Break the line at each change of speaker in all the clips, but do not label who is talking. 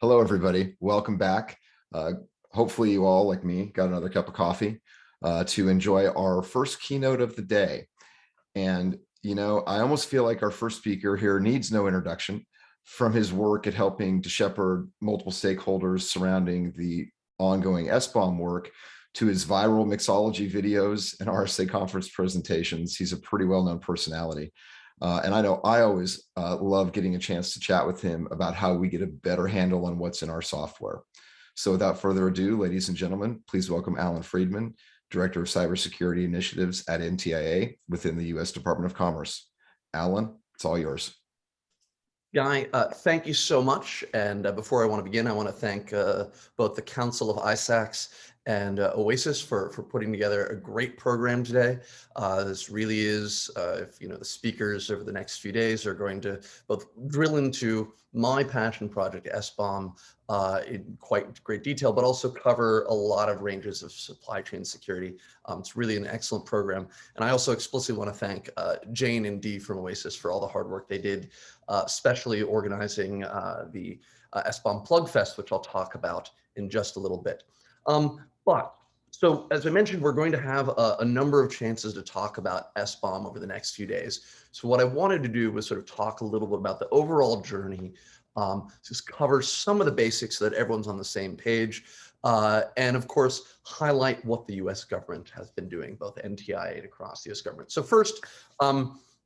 Hello, everybody. Welcome back. Hopefully you all, like me, got another cup of coffee to enjoy our first keynote of the day. And, I almost feel like our first speaker here needs no introduction from his work at helping to shepherd multiple stakeholders surrounding the ongoing SBOM work to his viral mixology videos and RSA conference presentations. He's a pretty well-known personality. And I know I always love getting a chance to chat with him about how we get a better handle on what's in our software. So without further ado, ladies and gentlemen, please welcome Allan Friedman, Director of Cybersecurity Initiatives at NTIA within the U.S. Department of Commerce. Allan, it's all yours.
Guy, thank you so much. And before I want to begin, I want to thank both the Council of ISACs and OASIS for putting together a great program today. This really is, if the speakers over the next few days are going to both drill into my passion project, SBOM, in quite great detail, but also cover a lot of ranges of supply chain security. It's really an excellent program. And I also explicitly want to thank Jane and Dee from OASIS for all the hard work they did, especially organizing the SBOM Plug Fest, which I'll talk about in just a little bit. So as I mentioned, we're going to have a number of chances to talk about SBOM over the next few days. So what I wanted to do was sort of talk a little bit about the overall journey, just cover some of the basics so that everyone's on the same page, and of course, highlight what the US government has been doing, both NTIA and across the US government. So first,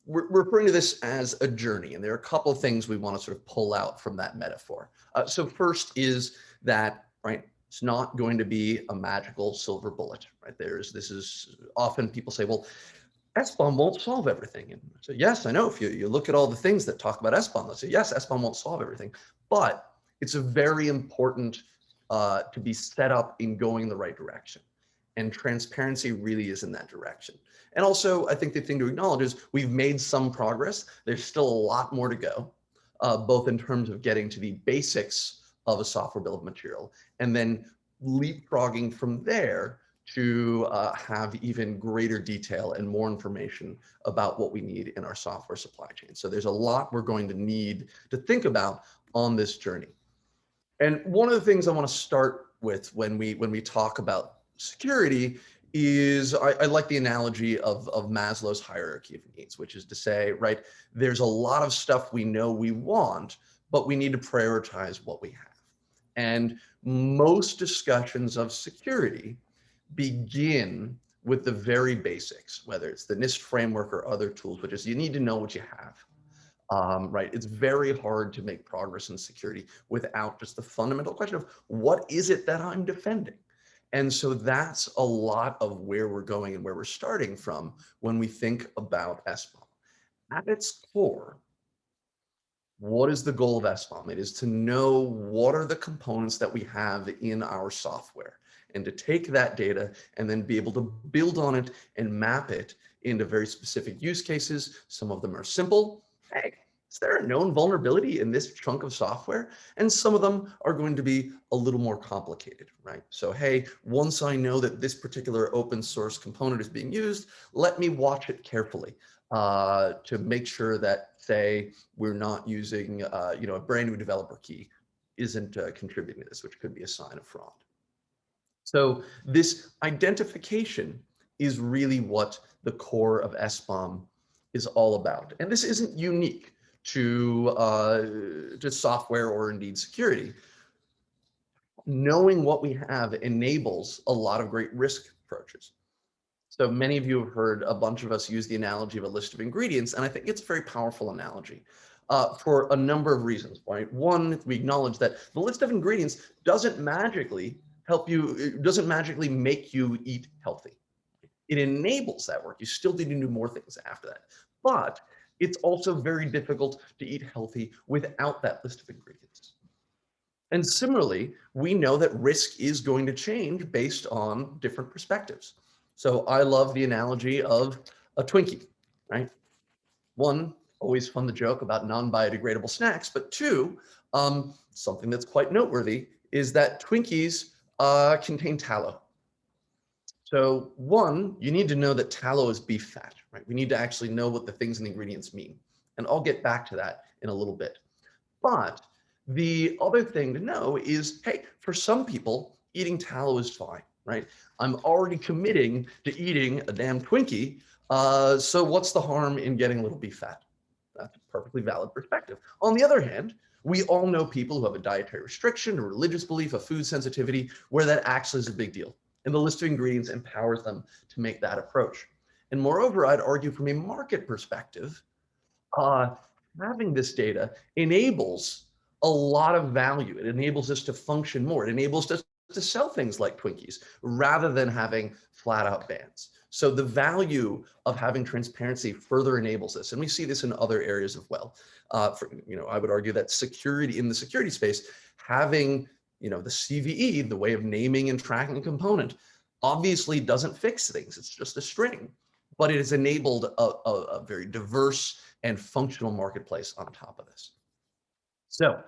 we're referring to this as a journey, and there are a couple of things we want to sort of pull out from that metaphor. So first is that, right, it's not going to be a magical silver bullet, right? This is often people say, well, SBOM won't solve everything. And so, yes, I know if you look at all the things that talk about SBOM, they'll say, yes, SBOM won't solve everything, but it's a very important to be set up in going the right direction. And transparency really is in that direction. And also, I think the thing to acknowledge is we've made some progress. There's still a lot more to go, both in terms of getting to the basics of a software bill of material, and then leapfrogging from there to have even greater detail and more information about what we need in our software supply chain. So there's a lot we're going to need to think about on this journey. And one of the things I want to start with when we talk about security is I like the analogy of Maslow's hierarchy of needs, which is to say, right, there's a lot of stuff we know we want, but we need to prioritize what we have. And most discussions of security begin with the very basics, whether it's the NIST framework or other tools, which is you need to know what you have. Right, it's very hard to make progress in security without just the fundamental question of what is it that I'm defending? And so that's a lot of where we're going and where we're starting from when we think about SBOM. At its core, what is the goal of SBOM? It is to know what are the components that we have in our software, and to take that data and then be able to build on it and map it into very specific use cases. Some of them are simple. Hey, is there a known vulnerability in this chunk of software? And some of them are going to be a little more complicated, right? So, hey, once I know that this particular open source component is being used, let me watch it carefully to make sure that, say, we're not using, a brand new developer key isn't contributing to this, which could be a sign of fraud. So this identification is really what the core of SBOM is all about. And this isn't unique to software or indeed security. Knowing what we have enables a lot of great risk approaches. So many of you have heard a bunch of us use the analogy of a list of ingredients, and I think it's a very powerful analogy for a number of reasons, right? One, we acknowledge that the list of ingredients doesn't magically help you, it doesn't magically make you eat healthy. It enables that work. You still need to do more things after that. But it's also very difficult to eat healthy without that list of ingredients. And similarly, we know that risk is going to change based on different perspectives. So I love the analogy of a Twinkie, right? One, always fun to joke about non-biodegradable snacks, but two, something that's quite noteworthy is that Twinkies contain tallow. So one, you need to know that tallow is beef fat, right? We need to actually know what the things and the ingredients mean. And I'll get back to that in a little bit. But The other thing to know is, hey, for some people, eating tallow is fine, right? I'm already committing to eating a damn Twinkie, so what's the harm in getting a little beef fat? That's a perfectly valid perspective. On the other hand, we all know people who have a dietary restriction, a religious belief, a food sensitivity, where that actually is a big deal. And the list of ingredients empowers them to make that approach. And moreover, I'd argue from a market perspective, having this data enables a lot of value. It enables us to function more. It enables us to sell things like Twinkies rather than having flat out bans. So the value of having transparency further enables this. And we see this in other areas as well. I would argue that security in the security space, having the CVE, the way of naming and tracking a component, obviously doesn't fix things. It's just a string, but it has enabled a very diverse and functional marketplace on top of this. So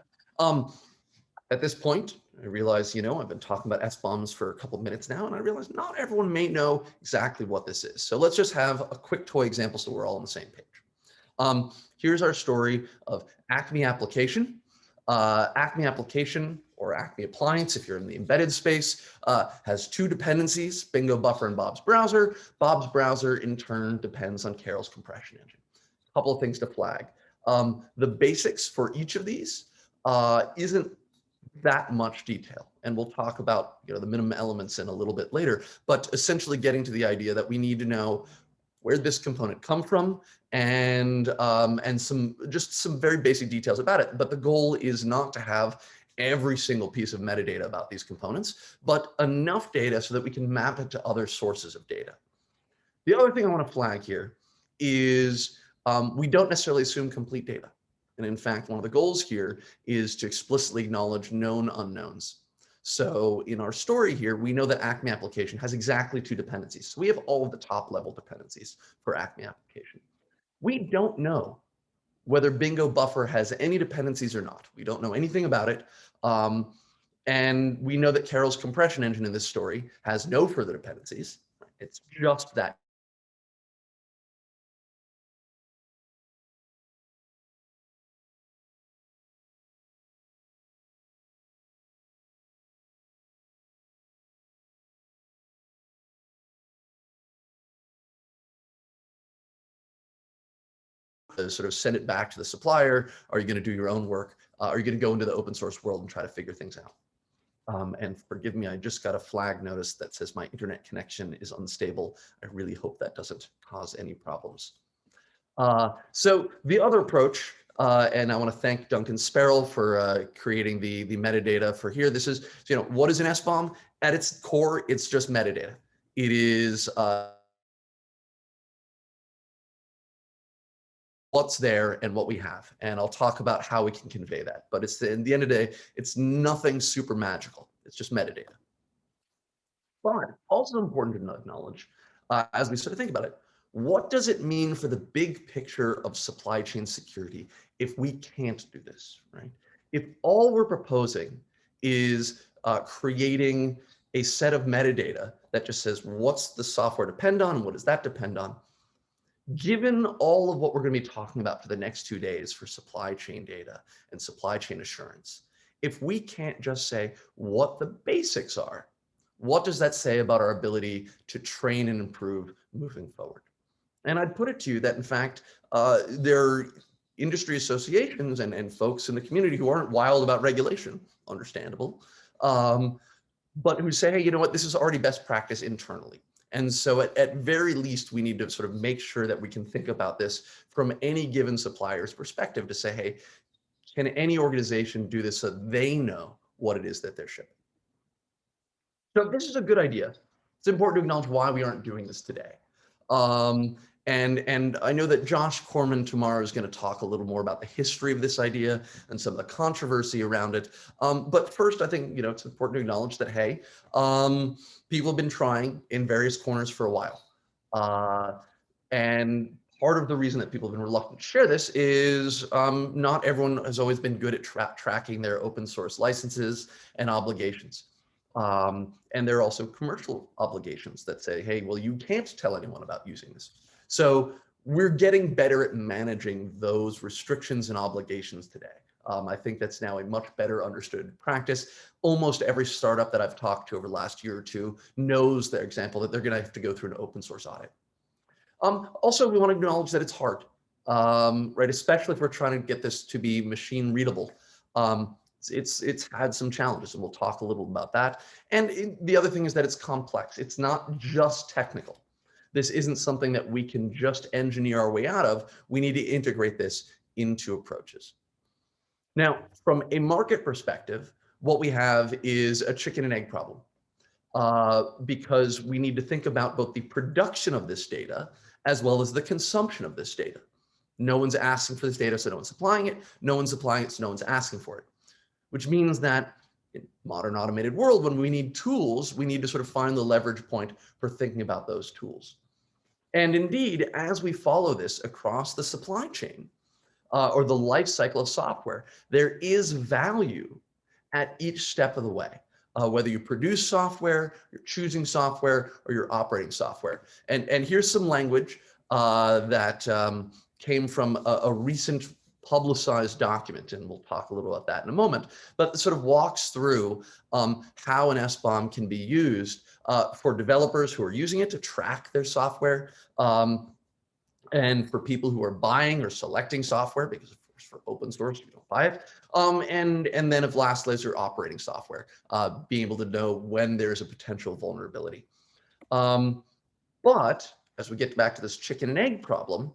at this point, I realize, I've been talking about SBOMs for a couple of minutes now, and I realize not everyone may know exactly what this is. So let's just have a quick toy example so we're all on the same page. Here's our story of Acme application. Acme application, or Acme appliance, if you're in the embedded space, has two dependencies, Bingo Buffer and Bob's browser. Bob's browser, in turn, depends on Carol's compression engine. A couple of things to flag. The basics for each of these isn't that much detail, and we'll talk about the minimum elements in a little bit later, but essentially getting to the idea that we need to know where this component come from and some very basic details about it. But the goal is not to have every single piece of metadata about these components, but enough data so that we can map it to other sources of data. The other thing I want to flag here is we don't necessarily assume complete data. And in fact, one of the goals here is to explicitly acknowledge known unknowns. So in our story here, we know that Acme application has exactly two dependencies. So we have all of the top level dependencies for Acme application. We don't know whether Bingo Buffer has any dependencies or not. We don't know anything about it. And we know that Carol's compression engine in this story has no further dependencies. It's just that. Sort of send it back to the supplier? Are you going to do your own work? Are you going to go into the open source world and try to figure things out? And forgive me, I just got a flag notice that says my internet connection is unstable. I really hope that doesn't cause any problems. So the other approach, and I want to thank Duncan Sparrow for creating the metadata for here. This is, what is an SBOM? At its core, it's just metadata. It is what's there and what we have. And I'll talk about how we can convey that. But it's in the end of the day, it's nothing super magical. It's just metadata. But also important to acknowledge, as we sort of think about it, what does it mean for the big picture of supply chain security if we can't do this, right? If all we're proposing is creating a set of metadata that just says, what's the software depend on? What does that depend on? Given all of what we're going to be talking about for the next 2 days for supply chain data and supply chain assurance, if we can't just say what the basics are, what does that say about our ability to train and improve moving forward? And I'd put it to you that, in fact, there are industry associations and folks in the community who aren't wild about regulation, understandable, but who say, hey, you know what, this is already best practice internally. And so at very least, we need to sort of make sure that we can think about this from any given supplier's perspective to say, hey, can any organization do this so they know what it is that they're shipping? So this is a good idea. It's important to acknowledge why we aren't doing this today. And I know that Josh Corman tomorrow is going to talk a little more about the history of this idea and some of the controversy around it. But first, I think it's important to acknowledge that, hey, people have been trying in various corners for a while. And part of the reason that people have been reluctant to share this is not everyone has always been good at tracking their open source licenses and obligations. And there are also commercial obligations that say, hey, well, you can't tell anyone about using this. So we're getting better at managing those restrictions and obligations today. I think that's now a much better understood practice. Almost every startup that I've talked to over the last year or two knows, their example, that they're going to have to go through an open source audit. Also, we want to acknowledge that it's hard, right? Especially if we're trying to get this to be machine readable. It's had some challenges, and we'll talk a little about that. And the other thing is that it's complex. It's not just technical. This isn't something that we can just engineer our way out of. We need to integrate this into approaches. Now, from a market perspective, what we have is a chicken and egg problem, because we need to think about both the production of this data as well as the consumption of this data. No one's asking for this data, so no one's supplying it. No one's supplying it, so no one's asking for it. Which means that in modern automated world, when we need tools, we need to sort of find the leverage point for thinking about those tools. And indeed, as we follow this across the supply chain, or the life cycle of software, there is value at each step of the way. Whether you produce software, you're choosing software, or you're operating software. And here's some language that came from a recent publicized document, and we'll talk a little about that in a moment, but it sort of walks through how an SBOM can be used for developers who are using it to track their software, and for people who are buying or selecting software, because of course for open source, you don't buy it. And then if lastly is your operating software, being able to know when there's a potential vulnerability. But as we get back to this chicken and egg problem,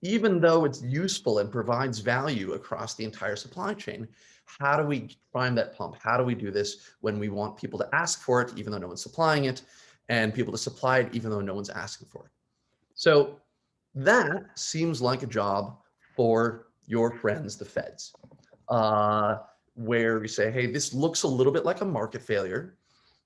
even though it's useful and provides value across the entire supply chain, how do we prime that pump? How do we do this when we want people to ask for it, even though no one's supplying it, and people to supply it, even though no one's asking for it? So that seems like a job for your friends, the feds, where we say, hey, this looks a little bit like a market failure.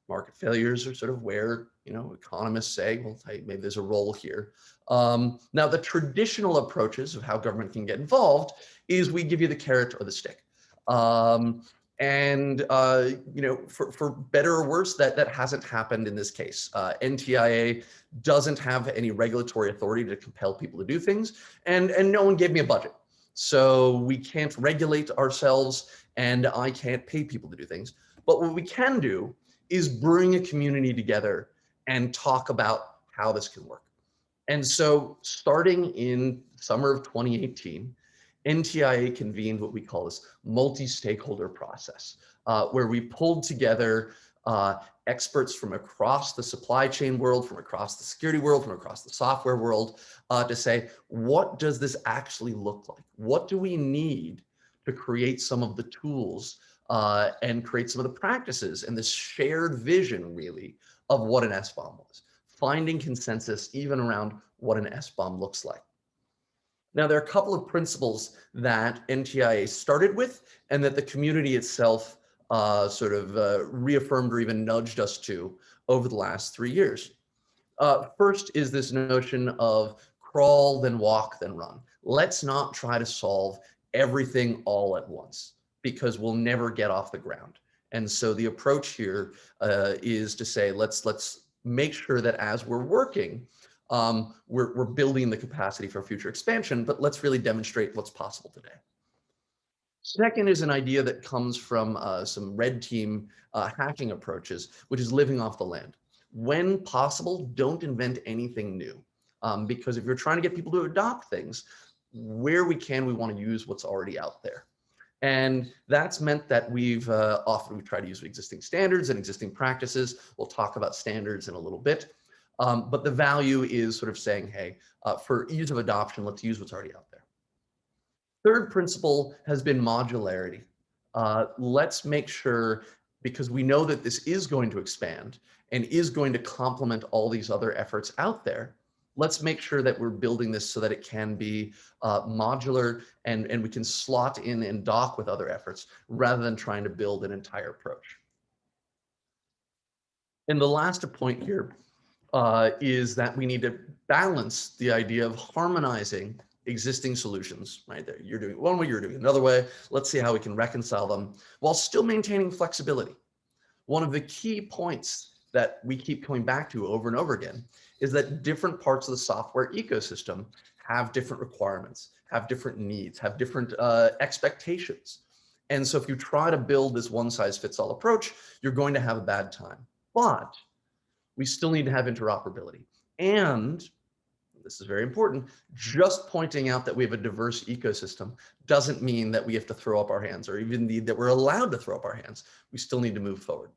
Market failures are sort of where, economists say, well, hey, maybe there's a role here. Now, the traditional approaches of how government can get involved is we give you the carrot or the stick. For better or worse, that hasn't happened in this case. NTIA doesn't have any regulatory authority to compel people to do things, and no one gave me a budget. So we can't regulate ourselves, and I can't pay people to do things. But what we can do is bring a community together and talk about how this can work. And so starting in summer of 2018, NTIA convened what we call this multi-stakeholder process, where we pulled together experts from across the supply chain world, from across the security world, from across the software world, to say, what does this actually look like? What do we need to create some of the tools and create some of the practices and this shared vision, really, of what an SBOM was, finding consensus even around what an SBOM looks like. Now, there are a couple of principles that NTIA started with and that the community itself reaffirmed or even nudged us to over the last 3 years. First is this notion of crawl, then walk, then run. Let's not try to solve everything all at once, because we'll never get off the ground. And so the approach here is to say, let's make sure that as we're working, we're building the capacity for future expansion, but let's really demonstrate what's possible today. Second is an idea that comes from some red team hacking approaches, which is living off the land. When possible, don't invent anything new, because if you're trying to get people to adopt things, where we can, we want to use what's already out there. And that's meant that we've often tried to use existing standards and existing practices. We'll talk about standards in a little bit. But the value is sort of saying, hey, for ease of adoption, let's use what's already out there. Third principle has been modularity. Let's make sure, because we know that this is going to expand and is going to complement all these other efforts out there, let's make sure that we're building this so that it can be modular and we can slot in and dock with other efforts rather than trying to build an entire approach. And the last point here is that we need to balance the idea of harmonizing existing solutions, right? There, you're doing it one way, you're doing it another way. Let's see how we can reconcile them while still maintaining flexibility. One of the key points that we keep coming back to over and over again is that different parts of the software ecosystem have different requirements, have different needs, have different expectations. And so if you try to build this one-size-fits-all approach, you're going to have a bad time. But we still need to have interoperability. And this is very important, just pointing out that we have a diverse ecosystem doesn't mean that we have to throw up our hands or even that we're allowed to throw up our hands. We still need to move forward.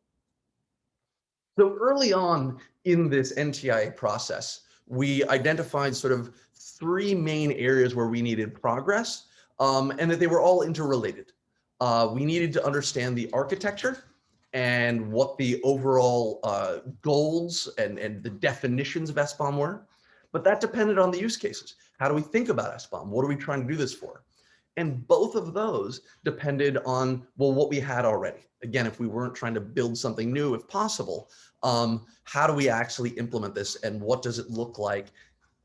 So early on in this NTIA process, we identified sort of 3 main areas where we needed progress, and that they were all interrelated. We needed to understand the architecture and what the overall goals and the definitions of SBOM were. But that depended on the use cases. How do we think about SBOM? What are we trying to do this for? And both of those depended on, well, what we had already. Again, if we weren't trying to build something new, if possible, how do we actually implement this and what does it look like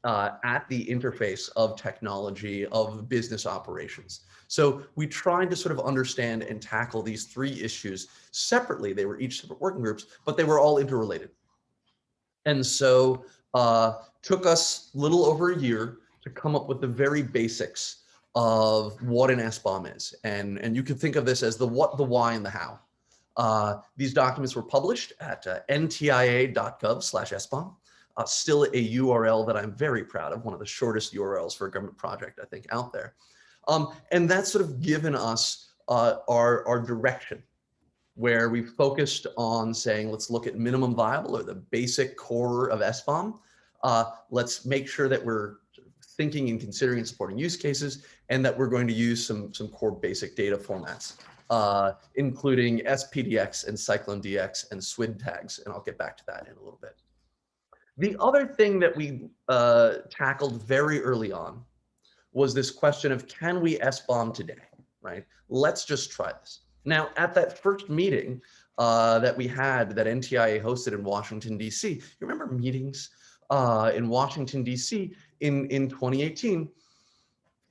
at the interface of technology, of business operations? So we tried to sort of understand and tackle these 3 issues separately. They were each separate working groups, but they were all interrelated. And so took us a little over a year to come up with the very basics of what an SBOM is. And you can think of this as the what, the why, and the how. These documents were published at ntia.gov/SBOM. Still a URL that I'm very proud of, one of the shortest URLs for a government project, I think, out there. And that's sort of given us our direction, where we focused on saying, let's look at minimum viable or the basic core of SBOM. Let's make sure that we're thinking and considering and supporting use cases, and that we're going to use some core basic data formats, including SPDX and CycloneDX and SWID tags, and I'll get back to that in a little bit. The other thing that we tackled very early on was this question of, can we SBOM today, right? Let's just try this. Now, at that first meeting that we had, that NTIA hosted in Washington, D.C., you remember meetings in Washington, D.C. in 2018,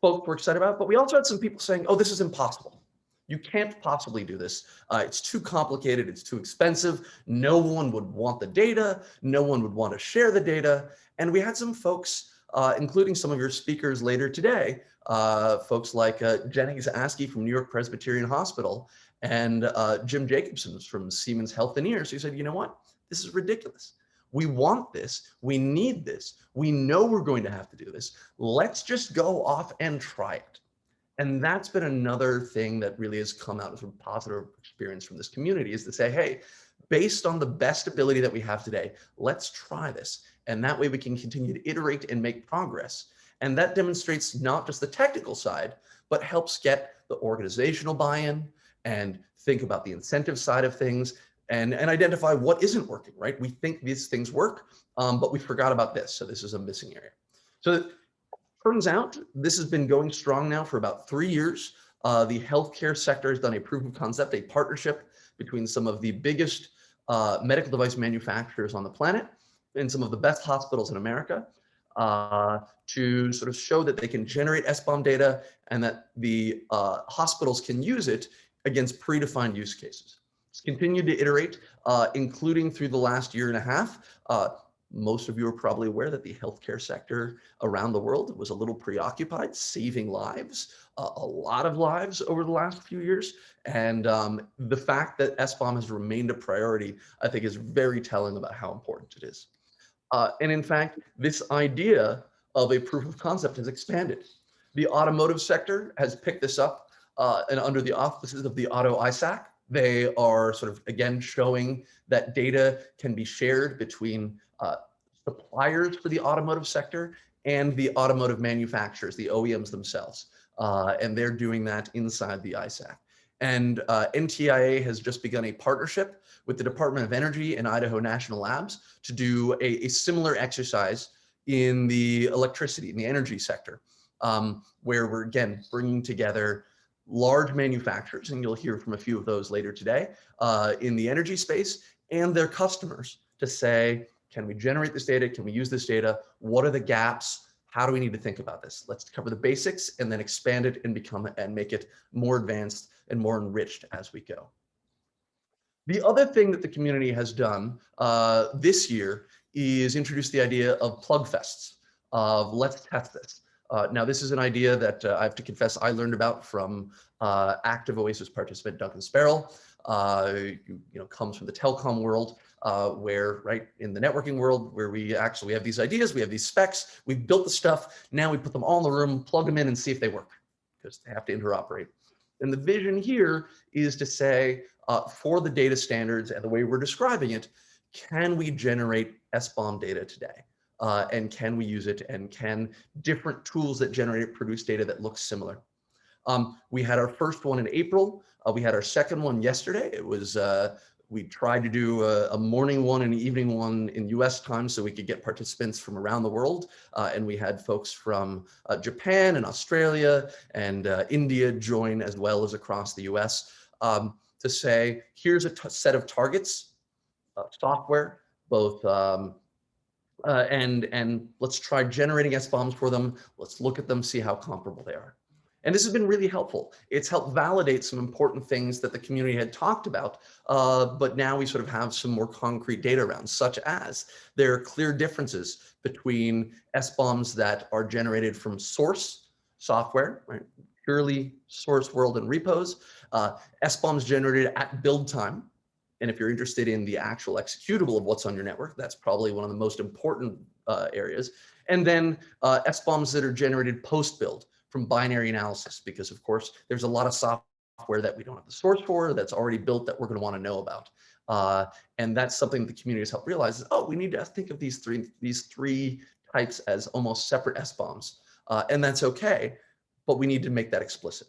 folks were excited about it, but we also had some people saying, oh, this is impossible. You can't possibly do this. It's too complicated, it's too expensive. No one would want the data. No one would want to share the data. And we had some folks, including some of your speakers later today, folks like Jennings Askey from New York Presbyterian Hospital and Jim Jacobson from Siemens Healthineers, who said, you know what, this is ridiculous. We want this, we need this, we know we're going to have to do this. Let's just go off and try it. And that's been another thing that really has come out as a positive experience from this community, is to say, hey, based on the best ability that we have today, let's try this. And that way we can continue to iterate and make progress. And that demonstrates not just the technical side, but helps get the organizational buy-in and think about the incentive side of things and identify what isn't working, right? We think these things work, but we forgot about this. So this is a missing area. So turns out this has been going strong now for about 3 years. The healthcare sector has done a proof of concept, a partnership between some of the biggest medical device manufacturers on the planet and some of the best hospitals in America to sort of show that they can generate SBOM data and that the hospitals can use it against predefined use cases. It's continued to iterate, including through the last 1.5 years. Most of you are probably aware that the healthcare sector around the world was a little preoccupied saving lives, a lot of lives over the last few years. And the fact that SBOM has remained a priority, I think, is very telling about how important it is. And in fact, this idea of a proof of concept has expanded. The automotive sector has picked this up, and under the auspices of the Auto ISAC, they are sort of, again, showing that data can be shared between suppliers for the automotive sector and the automotive manufacturers, the OEMs themselves. And they're doing that inside the ISAC. And NTIA has just begun a partnership with the Department of Energy and Idaho National Labs to do a similar exercise in the electricity, in the energy sector, where we're, again, bringing together large manufacturers, and you'll hear from a few of those later today, in the energy space, and their customers to say, can we generate this data? Can we use this data? What are the gaps? How do we need to think about this? Let's cover the basics and then expand it and make it more advanced and more enriched as we go. The other thing that the community has done this year is introduce the idea of plug fests, of let's test this. Now, this is an idea that I have to confess I learned about from active OASIS participant Duncan Sparrow, who comes from the telecom world, where, right, in the networking world, where we have these ideas, we have these specs, we've built the stuff, now we put them all in the room, plug them in and see if they work, because they have to interoperate. And the vision here is to say, for the data standards and the way we're describing it, can we generate SBOM data today? And can we use it? And can different tools that generate produce data that looks similar? We had our first one in April. We had our second one yesterday. It was, we tried to do a morning one and an evening one in US time so we could get participants from around the world. And we had folks from Japan and Australia and India join, as well as across the US, to say, here's a set of targets, software, both, and let's try generating SBOMs for them. Let's look at them, see how comparable they are. And this has been really helpful. It's helped validate some important things that the community had talked about, but now we sort of have some more concrete data around, such as there are clear differences between SBOMs that are generated from source software, right? Purely source world and repos, SBOMs generated at build time. And if you're interested in the actual executable of what's on your network, that's probably one of the most important areas. And then SBOMs that are generated post-build from binary analysis, because of course, there's a lot of software that we don't have the source for, that's already built, that we're going to want to know about. And that's something the community has helped realize is, oh, we need to think of these three types as almost separate SBOMs. And that's okay, but we need to make that explicit.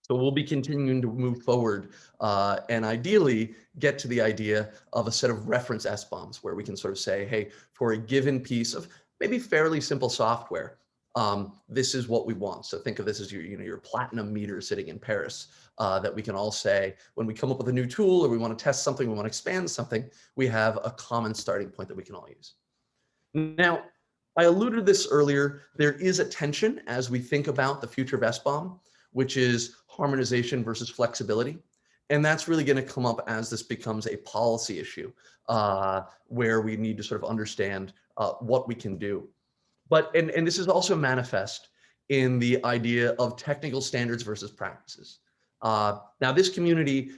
So we'll be continuing to move forward and ideally get to the idea of a set of reference SBOMs where we can sort of say, hey, for a given piece of maybe fairly simple software, this is what we want. So think of this as your platinum meter sitting in Paris, that we can all say, when we come up with a new tool or we want to test something, we want to expand something, we have a common starting point that we can all use. Now, I alluded to this earlier, there is a tension as we think about the future of SBOM, which is harmonization versus flexibility. And that's really going to come up as this becomes a policy issue, where we need to sort of understand what we can do. But, and this is also manifest in the idea of technical standards versus practices. Now, this community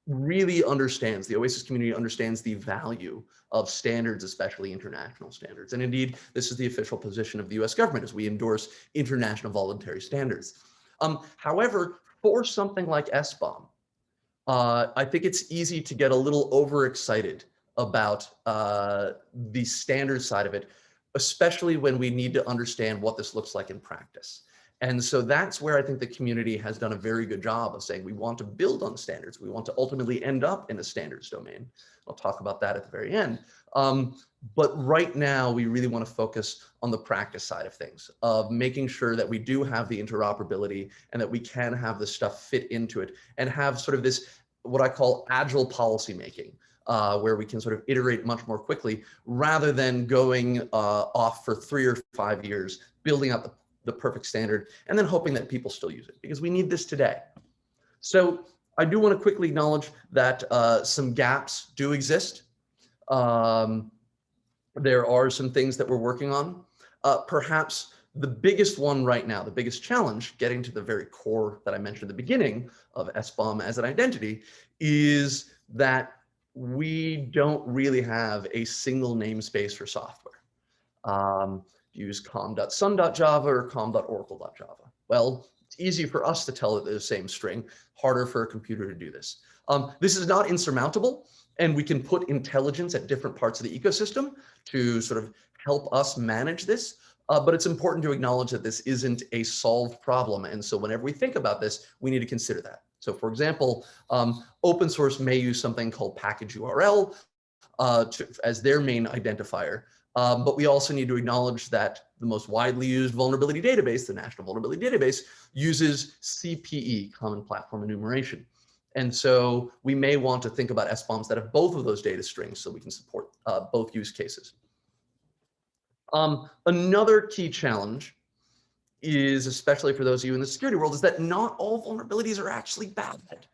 really understands, the OASIS community understands the value of standards, especially international standards. And indeed, this is the official position of the US government, as we endorse international voluntary standards. However, for something like SBOM, I think it's easy to get a little overexcited about the standard side of it, especially when we need to understand what this looks like in practice. And so that's where I think the community has done a very good job of saying we want to build on standards. We want to ultimately end up in the standards domain. I'll talk about that at the very end. But right now, we really want to focus on the practice side of things, of making sure that we do have the interoperability and that we can have this stuff fit into it and have sort of this, what I call agile policymaking, where we can sort of iterate much more quickly rather than going off for 3 or 5 years, building out the perfect standard and then hoping that people still use it, because we need this today. So I do want to quickly acknowledge that some gaps do exist. There are some things that we're working on. Perhaps the biggest one right now, the biggest challenge, getting to the very core that I mentioned at the beginning of SBOM as an identity, is that we don't really have a single namespace for software. Use com.sun.java or com.oracle.java. Well, it's easy for us to tell it the same string, harder for a computer to do this. This is not insurmountable, and we can put intelligence at different parts of the ecosystem to sort of help us manage this. But it's important to acknowledge that this isn't a solved problem. And so whenever we think about this, we need to consider that. So for example, open source may use something called package URL as their main identifier. But we also need to acknowledge that the most widely used vulnerability database, the National Vulnerability Database, uses CPE, Common Platform Enumeration. And so we may want to think about SBOMs that have both of those data strings so we can support both use cases. Another key challenge is, especially for those of you in the security world, is that not all vulnerabilities are actually bad.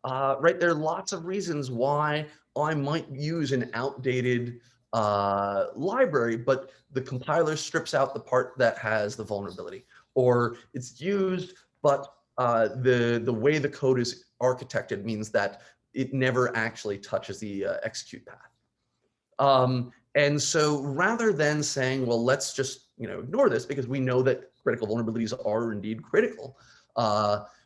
Right? There are lots of reasons why I might use an outdated library, but the compiler strips out the part that has the vulnerability, or it's used, but the way the code is architected means that it never actually touches the execute path. And so rather than saying, well, let's just ignore this because we know that critical vulnerabilities are indeed critical,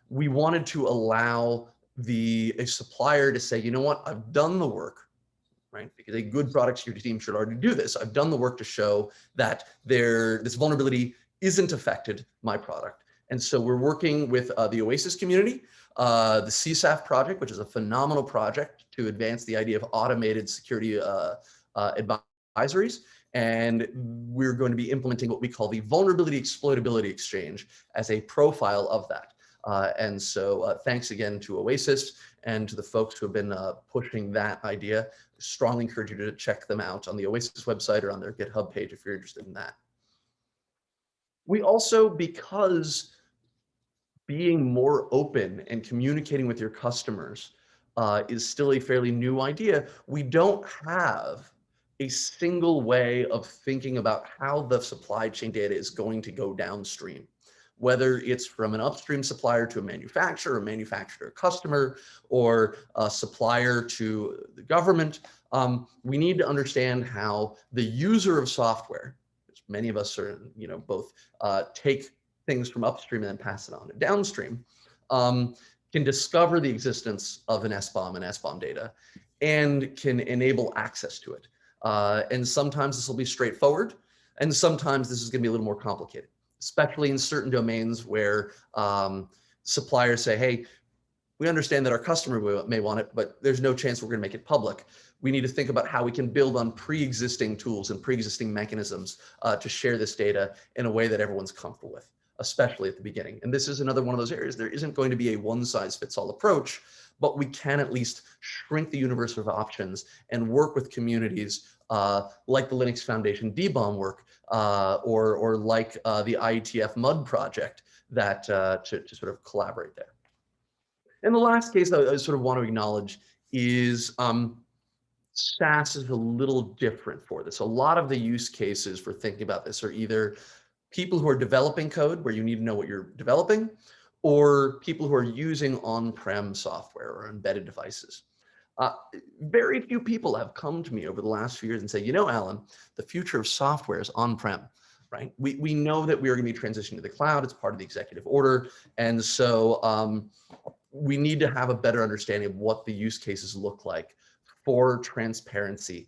we wanted to allow a supplier to say, you know what, I've done the work, right? Because a good product security team should already do this. I've done the work to show that this vulnerability isn't affected my product. And so we're working with the OASIS community, the CSAF project, which is a phenomenal project to advance the idea of automated security advisories. And we're going to be implementing what we call the Vulnerability Exploitability Exchange as a profile of that. And so thanks again to OASIS and to the folks who have been pushing that idea. Strongly encourage you to check them out on the OASIS website or on their GitHub page if you're interested in that. We also, because being more open and communicating with your customers is still a fairly new idea, we don't have a single way of thinking about how the supply chain data is going to go downstream, whether it's from an upstream supplier to a manufacturer to a customer, or a supplier to the government. We need to understand how the user of software, which many of us are, both take things from upstream and then pass it on to downstream, can discover the existence of an SBOM and SBOM data and can enable access to it. And sometimes this will be straightforward, and sometimes this is going to be a little more complicated, especially in certain domains where suppliers say, hey, we understand that our customer may want it, but there's no chance we're going to make it public. We need to think about how we can build on pre-existing tools and pre-existing mechanisms to share this data in a way that everyone's comfortable with, especially at the beginning. And this is another one of those areas. There isn't going to be a one-size-fits-all approach, but we can at least shrink the universe of options and work with communities like the Linux Foundation DBOM work, or like the IETF MUD project that to sort of collaborate there. And the last case that I sort of want to acknowledge is SaaS is a little different for this. A lot of the use cases for thinking about this are either people who are developing code where you need to know what you're developing, or people who are using on-prem software or embedded devices. Very few people have come to me over the last few years and say, Allan, the future of software is on-prem, right? We know that we are going to be transitioning to the cloud. It's part of the executive order. And so we need to have a better understanding of what the use cases look like for transparency.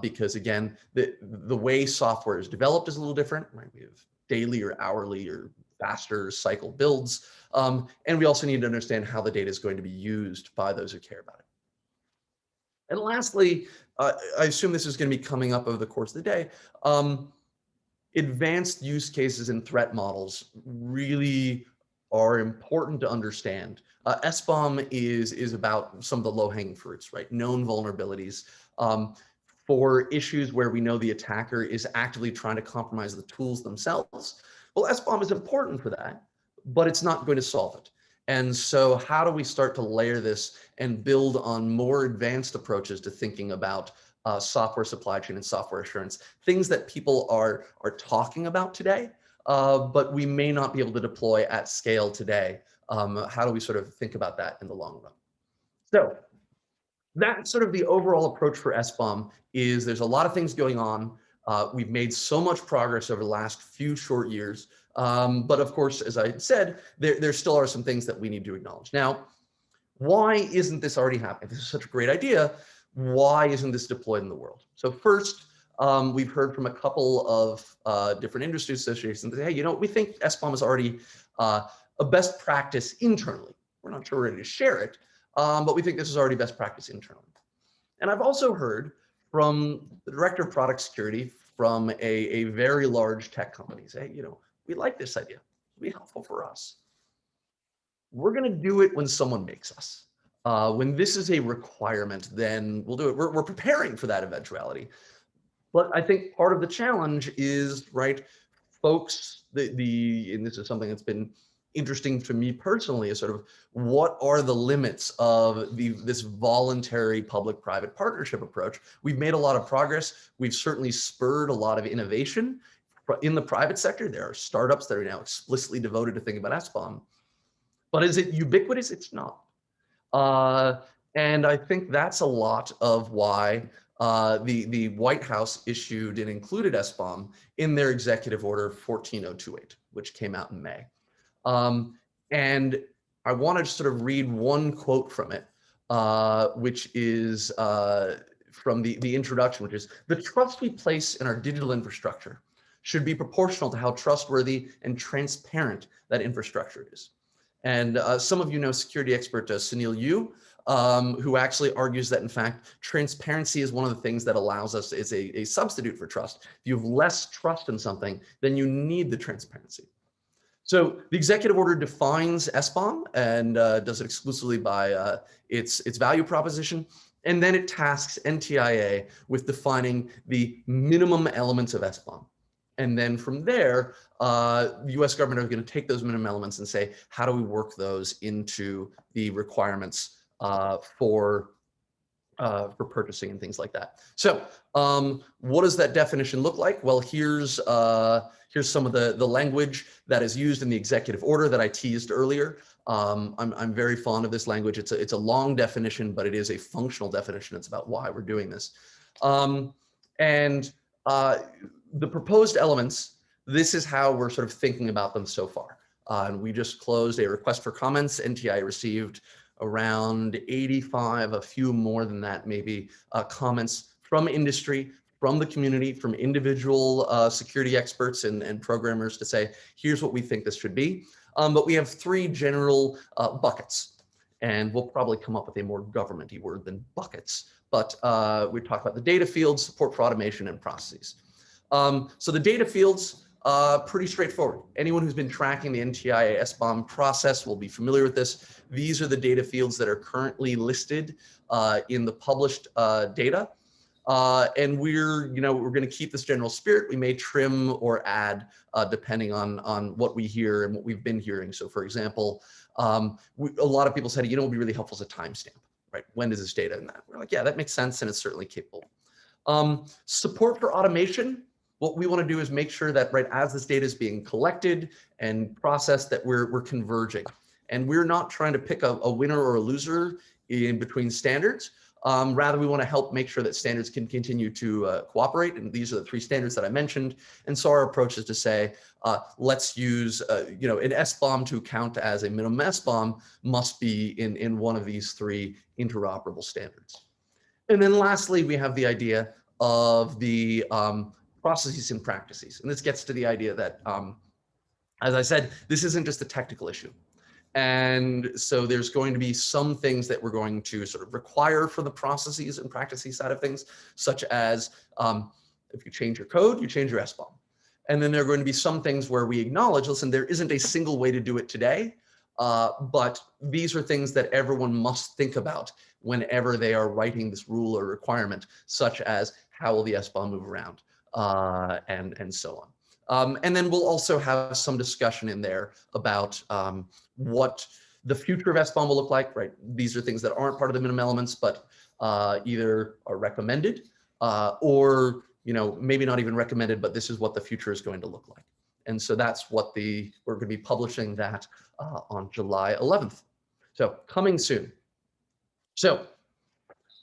Because again, the way software is developed is a little different, right? We have daily or hourly or faster cycle builds. And we also need to understand how the data is going to be used by those who care about it. And lastly, I assume this is going to be coming up over the course of the day. Advanced use cases and threat models really are important to understand. SBOM is about some of the low-hanging fruits, right? Known vulnerabilities. For issues where we know the attacker is actively trying to compromise the tools themselves. Well, SBOM is important for that, but it's not going to solve it. And so how do we start to layer this and build on more advanced approaches to thinking about software supply chain and software assurance, things that people are talking about today, but we may not be able to deploy at scale today. How do we sort of think about that in the long run? So that's sort of the overall approach for SBOM. Is there's a lot of things going on. We've made so much progress over the last few short years. But of course, as I said, there still are some things that we need to acknowledge. Now, why isn't this already happening? This is such a great idea. Why isn't this deployed in the world? So first, we've heard from a couple of different industry associations that, hey, we think SBOM is already a best practice internally. We're not sure we're ready to share it, but we think this is already best practice internally. And I've also heard from the director of product security from a very large tech company say, we like this idea. It'll be helpful for us. We're going to do it when someone makes us. When this is a requirement, then we'll do it. We're preparing for that eventuality. But I think part of the challenge is, right, folks, and this is something that's been interesting to me personally is sort of what are the limits of this voluntary public-private partnership approach. We've made a lot of progress. We've certainly spurred a lot of innovation in the private sector. There are startups that are now explicitly devoted to thinking about SBOM. But is it ubiquitous? It's not. And I think that's a lot of why the White House issued and included SBOM in their executive order 14028, which came out in May. And I wanted to sort of read one quote from it, which is from the introduction, which is, "The trust we place in our digital infrastructure should be proportional to how trustworthy and transparent that infrastructure is." And some of you know security expert Sunil Yu, who actually argues that, in fact, transparency is one of the things that allows us, is a substitute for trust. If you have less trust in something, then you need the transparency. So the executive order defines SBOM and does it exclusively by its value proposition. And then it tasks NTIA with defining the minimum elements of SBOM. And then from there, the US government are going to take those minimum elements and say, how do we work those into the requirements for purchasing and things like that. So what does that definition look like? Well, here's some of the language that is used in the executive order that I teased earlier. I'm very fond of this language. It's a long definition, but it is a functional definition. It's about why we're doing this. The proposed elements, this is how we're sort of thinking about them so far. And we just closed a request for comments. NTI received around 85, a few more than that maybe, comments from industry, from the community, from individual security experts and programmers to say, here's what we think this should be. But we have three general buckets. And we'll probably come up with a more government-y word than buckets. But we talk about the data fields, support for automation, and processes. So the data fields, pretty straightforward. Anyone who's been tracking the NTIA SBOM process will be familiar with this. These are the data fields that are currently listed in the published data. And we're going to keep this general spirit. We may trim or add depending on what we hear and what we've been hearing. So for example, a lot of people said, what would be really helpful is a timestamp, right? When does this data in that? We're like, yeah, that makes sense, and it's certainly capable. Support for automation. What we want to do is make sure that right as this data is being collected and processed, that we're converging. And we're not trying to pick a winner or a loser in between standards. Rather, we want to help make sure that standards can continue to cooperate. And these are the three standards that I mentioned. And so our approach is to say, let's use, an SBOM to count as a minimum SBOM must be in one of these three interoperable standards. And then lastly, we have the idea of the processes and practices. And this gets to the idea that, as I said, this isn't just a technical issue. And so there's going to be some things that we're going to sort of require for the processes and practices side of things, such as if you change your code, you change your SBOM. And then there are going to be some things where we acknowledge, listen, there isn't a single way to do it today, but these are things that everyone must think about whenever they are writing this rule or requirement, such as how will the SBOM move around and so on. And then we'll also have some discussion in there about what the future of SBOM will look like, right? These are things that aren't part of the minimum elements, but either are recommended or, maybe not even recommended, but this is what the future is going to look like. And so that's what we're going to be publishing that on July 11th. So coming soon. So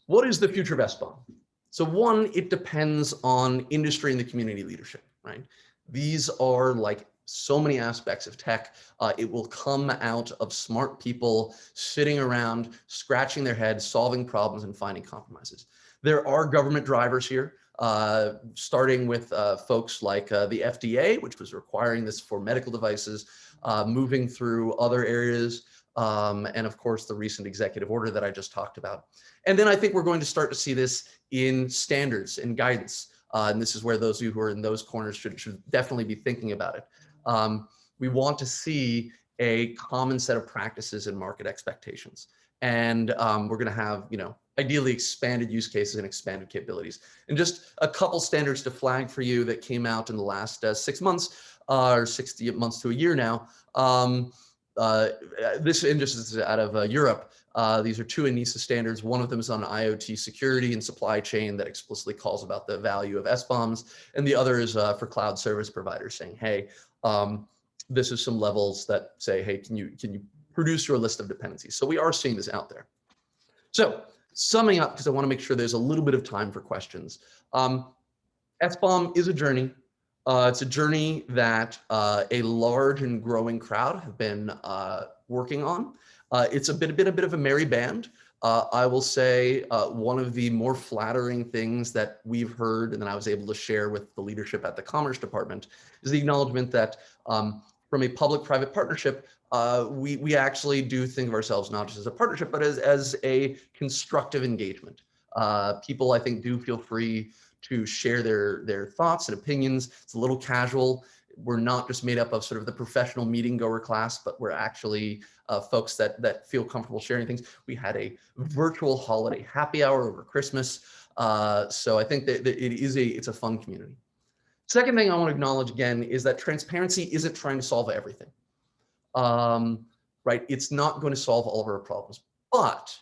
what is the future of SBOM? So one, it depends on industry and the community leadership, right? These are like so many aspects of tech. It will come out of smart people sitting around, scratching their heads, solving problems and finding compromises. There are government drivers here, starting with folks like the FDA, which was requiring this for medical devices, moving through other areas, and of course, the recent executive order that I just talked about. And then I think we're going to start to see this in standards and guidance. And this is where those of you who are in those corners should definitely be thinking about it. We want to see a common set of practices and market expectations. And we're going to have, ideally expanded use cases and expanded capabilities. And just a couple standards to flag for you that came out in the last 6 months or 60 months to a year now. this is out of Europe. These are two NISA standards. One of them is on IoT security and supply chain that explicitly calls about the value of SBOMs. And the other is for cloud service providers saying, hey, this is some levels that say, hey, can you produce your list of dependencies? So we are seeing this out there. So summing up, because I want to make sure there's a little bit of time for questions. SBOM is a journey. It's a journey that a large and growing crowd have been working on. It's a bit of a merry band. I will say one of the more flattering things that we've heard and that I was able to share with the leadership at the Commerce Department is the acknowledgement that from a public-private partnership, we actually do think of ourselves not just as a partnership, but as a constructive engagement. People, I think, do feel free to share their thoughts and opinions. It's a little casual. We're not just made up of sort of the professional meeting goer class, but we're actually folks that feel comfortable sharing things. We had a virtual holiday happy hour over Christmas. So I think that it's a fun community. Second thing I want to acknowledge again is that transparency isn't trying to solve everything. Right? It's not going to solve all of our problems, but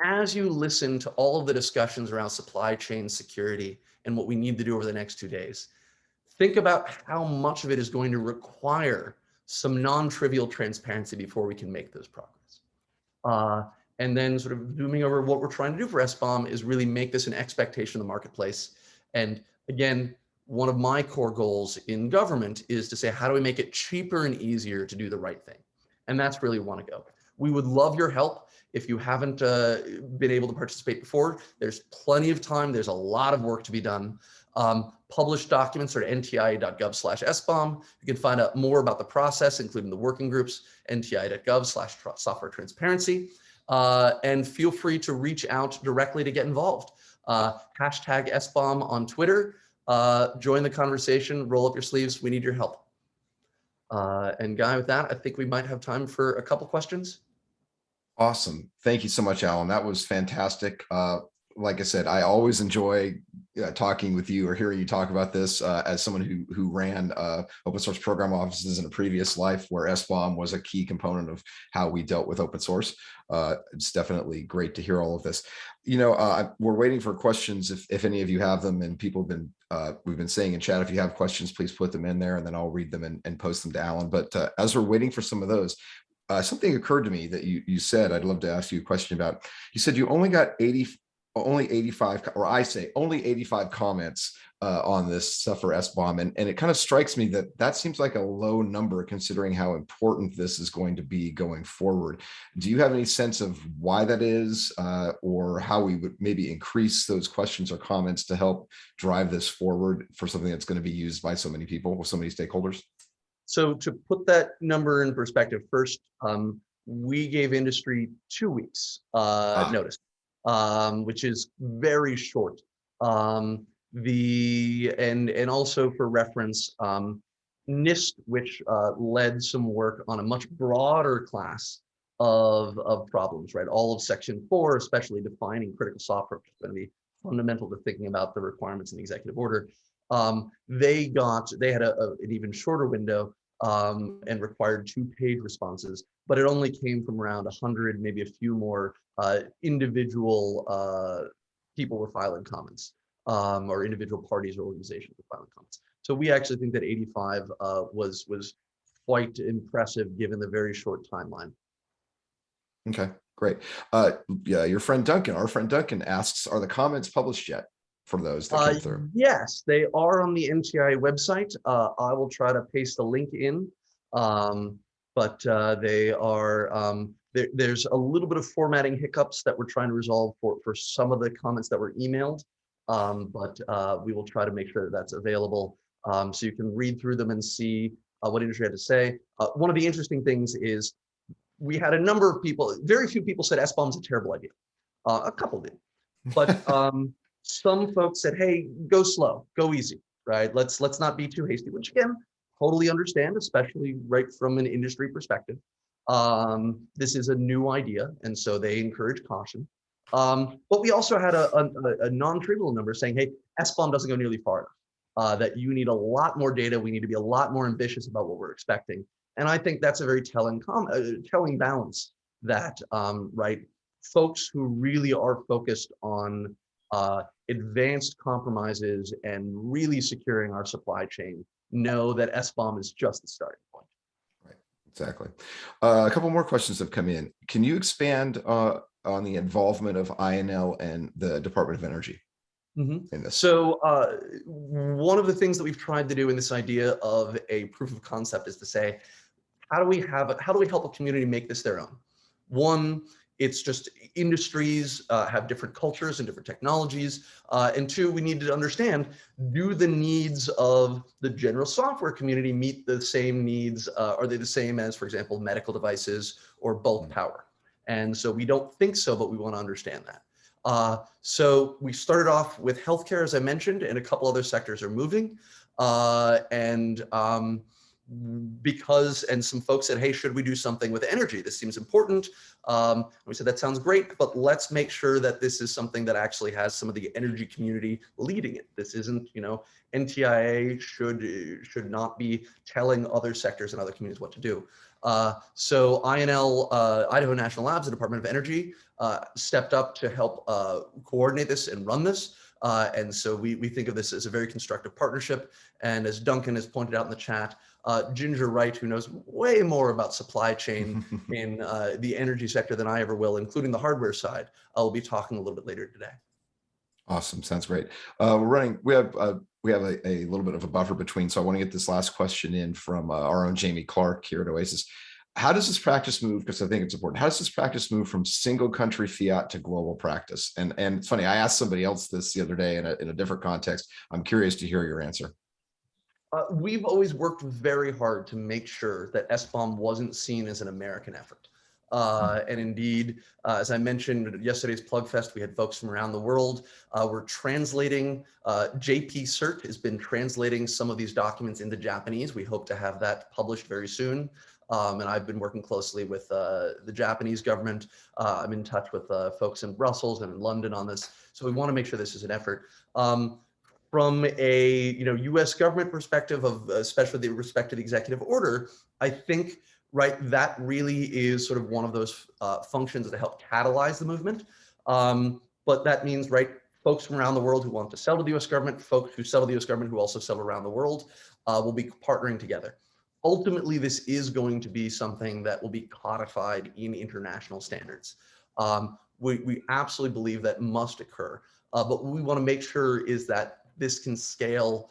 as you listen to all of the discussions around supply chain security and what we need to do over the next 2 days, think about how much of it is going to require some non-trivial transparency before we can make this progress. And then sort of zooming over what we're trying to do for SBOM is really make this an expectation in the marketplace. And again, one of my core goals in government is to say, how do we make it cheaper and easier to do the right thing? And that's really where we want to go. We would love your help. If you haven't been able to participate before, there's plenty of time. There's a lot of work to be done. Published documents are at ntia.gov/SBOM. You can find out more about the process, including the working groups, ntia.gov/software transparency. And feel free to reach out directly to get involved. Hashtag SBOM on Twitter. Join the conversation, roll up your sleeves. We need your help. And Guy, with that, I think we might have time for a couple questions.
Awesome. Thank you so much, Allan. That was fantastic. Like I said, I always enjoy talking with you or hearing you talk about this as someone who ran open source program offices in a previous life where SBOM was a key component of how we dealt with open source. It's definitely great to hear all of this. You know, we're waiting for questions if any of you have them, and people have been we've been saying in chat, if you have questions, please put them in there and then I'll read them and post them to Allan. But as we're waiting for some of those, something occurred to me that you said I'd love to ask you a question about. You said you only got only 85, or I say only 85 comments on this stuff for SBOM. And it kind of strikes me that seems like a low number considering how important this is going to be going forward. Do you have any sense of why that is, or how we would maybe increase those questions or comments to help drive this forward for something that's going to be used by so many people with so many stakeholders?
So to put that number in perspective, first, we gave industry 2 weeks notice, which is very short. And also for reference, NIST, which led some work on a much broader class of problems, right? All of Section 4, especially defining critical software, which is going to be fundamental to thinking about the requirements in the executive order. They had an even shorter window and required 2-page responses, but it only came from around 100, maybe a few more individual people were filing comments, or individual parties or organizations were filing comments. So we actually think that 85 was quite impressive given the very short timeline.
Okay, great. Yeah, our friend Duncan asks, are the comments published yet for those that came through?
Yes, they are on the NTIA website. I will try to paste the link in, but they are, there's a little bit of formatting hiccups that we're trying to resolve for some of the comments that were emailed, but we will try to make sure that that's available so you can read through them and see what industry had to say. One of the interesting things is we had a number of people, very few people said SBOM is a terrible idea. A couple did, but some folks said, hey, go slow, go easy, right? Let's not be too hasty, which again, totally understand, especially right from an industry perspective. This is a new idea, and so they encourage caution. But we also had a non-trivial number saying, hey, SBOM doesn't go nearly far enough, that you need a lot more data. We need to be a lot more ambitious about what we're expecting. And I think that's a very telling telling balance that, right, folks who really are focused on advanced compromises and really securing our supply chain know that SBOM is just the starting point.
Right, exactly. A couple more questions have come in. Can you expand on the involvement of INL and the Department of Energy in this?
So one of the things that we've tried to do in this idea of a proof of concept is to say, how do we help a community make this their own? One, it's just industries have different cultures and different technologies. And two, we need to understand, do the needs of the general software community meet the same needs? Are they the same as, for example, medical devices or bulk power? And so we don't think so, but we want to understand that. So we started off with healthcare, as I mentioned, and a couple other sectors are moving. And some folks said, hey, should we do something with energy? This seems important. We said, that sounds great, but let's make sure that this is something that actually has some of the energy community leading it. This isn't, NTIA should not be telling other sectors and other communities what to do. So INL, Idaho National Labs, the Department of Energy, stepped up to help coordinate this and run this. And so we think of this as a very constructive partnership. And as Duncan has pointed out in the chat, Ginger Wright, who knows way more about supply chain in the energy sector than I ever will, including the hardware side, will be talking a little bit later today.
Awesome, sounds great. We have a little bit of a buffer between, so I want to get this last question in from our own Jamie Clark here at OASIS. How does this practice move? Because I think it's important. How does this practice move from single country fiat to global practice? And it's funny, I asked somebody else this the other day in a different context. I'm curious to hear your answer.
We've always worked very hard to make sure that SBOM wasn't seen as an American effort. And indeed, as I mentioned at yesterday's Plug Fest, we had folks from around the world. We're translating, JP CERT has been translating some of these documents into Japanese. We hope to have that published very soon. And I've been working closely with the Japanese government. I'm in touch with folks in Brussels and in London on this. So we want to make sure this is an effort. From a U.S. government perspective of especially the respect to the executive order, I think that really is sort of one of those functions that help catalyze the movement. But that means folks from around the world who want to sell to the U.S. government, folks who sell to the U.S. government who also sell around the world, will be partnering together. Ultimately, this is going to be something that will be codified in international standards. We absolutely believe that must occur. But what we want to make sure is that this can scale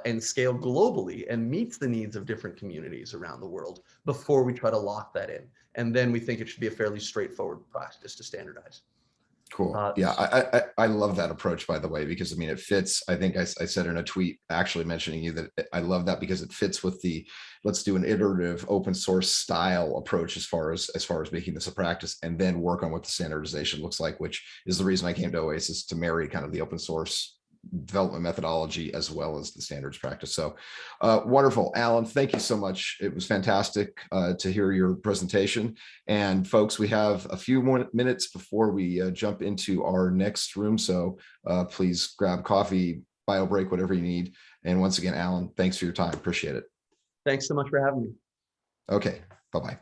and scale globally and meets the needs of different communities around the world before we try to lock that in. And then we think it should be a fairly straightforward practice to standardize.
Cool. Yeah, I love that approach, by the way, because I mean, it fits. I think I said in a tweet actually mentioning you that I love that because it fits with the let's do an iterative open source style approach as far as making this a practice and then work on what the standardization looks like, which is the reason I came to OASIS, to marry kind of the open source development methodology as well as the standards practice. So wonderful. Allan, thank you so much. It was fantastic to hear your presentation. And folks, we have a few more minutes before we jump into our next room. So please grab coffee, bio break, whatever you need. And once again, Allan, thanks for your time. Appreciate it.
Thanks so much for having me.
Okay, bye-bye.